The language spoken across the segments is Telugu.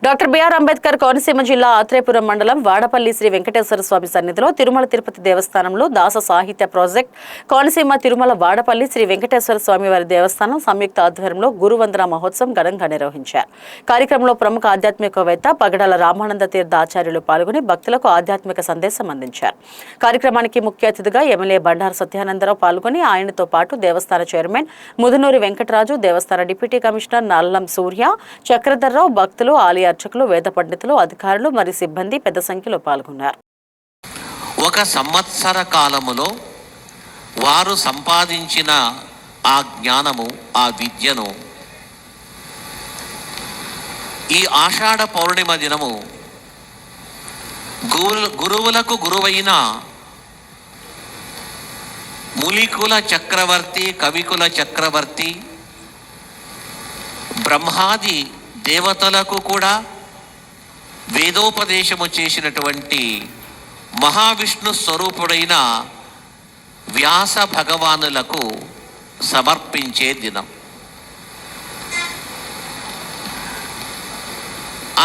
డాక్టర్ బిఆర్ అంబేద్కర్ కోనసీమ జిల్లా ఆత్రేయపురం మండలం వాడపల్లి శ్రీ వెంకటేశ్వర స్వామి సన్నిధిలో తిరుమల తిరుపతి దేవస్థానంలో దాస సాహిత్య ప్రాజెక్ట్ కోనసీమ తిరుమల వాడపల్లి శ్రీ వెంకటేశ్వర స్వామి వారి దేవస్థానం సంయుక్త ఆధ్వర్యంలో గురువందన మహోత్సవం ఘనంగా నిర్వహించారు. కార్యక్రమంలో ప్రముఖ ఆధ్యాత్మికవేత్త పగడాల రామానంద తీర్థ ఆచార్యులు పాల్గొని భక్తులకు ఆధ్యాత్మిక సందేశం అందించారు. కార్యక్రమానికి ముఖ్య అతిథిగా ఎమ్మెల్యే బండారు సత్యానందరావు పాల్గొని ఆయనతో పాటు దేవస్థాన చైర్మన్ ముదునూరి వెంకటరాజు, దేవస్థాన డిప్యూటీ కమిషనర్ నల్లం సూర్య, చక్రధర్రావు, భక్తులు, ఆలయ అర్చకులు, వేద పండితులు, అధికారులు మరియు సిబ్బంది పెద్ద సంఖ్యలో పాల్గొన్నారు. ఒక సంవత్సర కాలములో వారు సంపాదించిన ఆ జ్ఞానము, ఆ విద్యను ఈ ఆషాఢ పౌర్ణిమ దినము గురువులకు గురువైన ములికుల చక్రవర్తి, కవికుల చక్రవర్తి, బ్రహ్మాది దేవతలకు కూడా వేదోపదేశము చేసినటువంటి మహావిష్ణు స్వరూపుడైన వ్యాస భగవానులకు సమర్పించే దినం.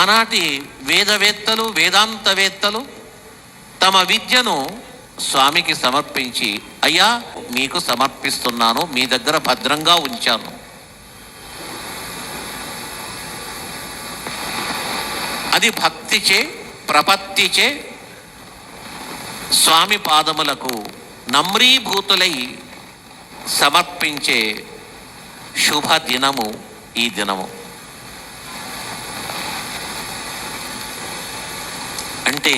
ఆనాటి వేదవేత్తలు, వేదాంతవేత్తలు తమ విద్యను స్వామికి సమర్పించి, అయ్యా మీకు సమర్పిస్తున్నాను, మీ దగ్గర భద్రంగా ఉంచాను. అది భక్తిచే, ప్రపత్తిచే స్వామి పాదములకు నమ్రీభూతులై సమర్పించే శుభ దినము ఈ దినము. అంటే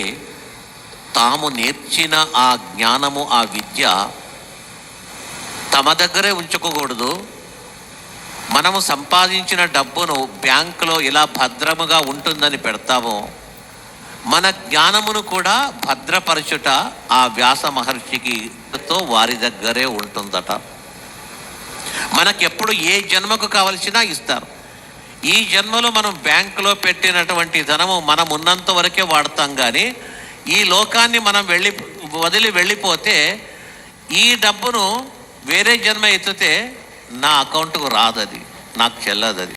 తాము నేర్చిన ఆ జ్ఞానము, ఆ విద్య తమ దగ్గరే ఉంచుకోకూడదు. మనము సంపాదించిన డబ్బును బ్యాంకులో ఇలా భద్రముగా ఉంటుందని పెడతామో, మన జ్ఞానమును కూడా భద్రపరచుట ఆ వ్యాస మహర్షికి వారి దగ్గరే ఉంటుందట. మనకెప్పుడు ఏ జన్మకు కావలసినా ఇస్తారు. ఈ జన్మలో మనం బ్యాంకులో పెట్టినటువంటి ధనము మనం ఉన్నంత వరకే వాడతాం, కానీ ఈ లోకాన్ని మనం వదిలి వెళ్ళిపోతే ఈ డబ్బును వేరే జన్మ ఎత్తితే నా అకౌంట్కు రాదది, నాకు చెల్లదది.